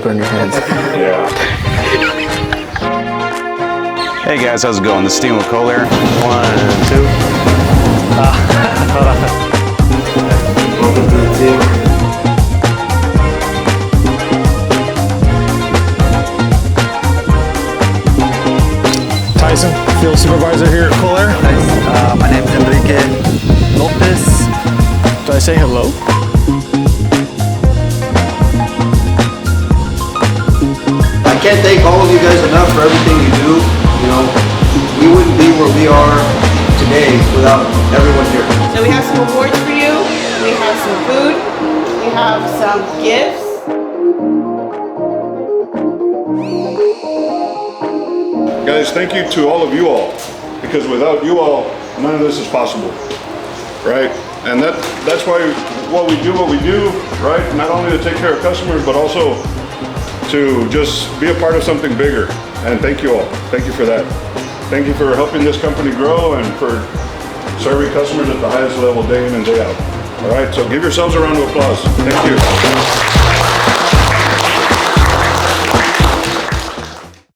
burn your hands. Yeah. Hey guys, how's it going? This is Steven with Colair. 1, 2. Welcome to the team. Tyson, field supervisor here at Colair. My name is Enrique Lopez. Did I say hello? I can't thank all of you guys enough for everything you do. You know, we wouldn't be where we are today without everyone here. So we have some awards for you, we have some food, we have some gifts. Guys, thank you to all of you all, because without you all, none of this is possible, right? And that's why what we do, right? Not only to take care of customers, but also to just be a part of something bigger. And thank you all. Thank you for that. Thank you for helping this company grow and for serving customers at the highest level day in and day out. All right, so give yourselves a round of applause. Thank you.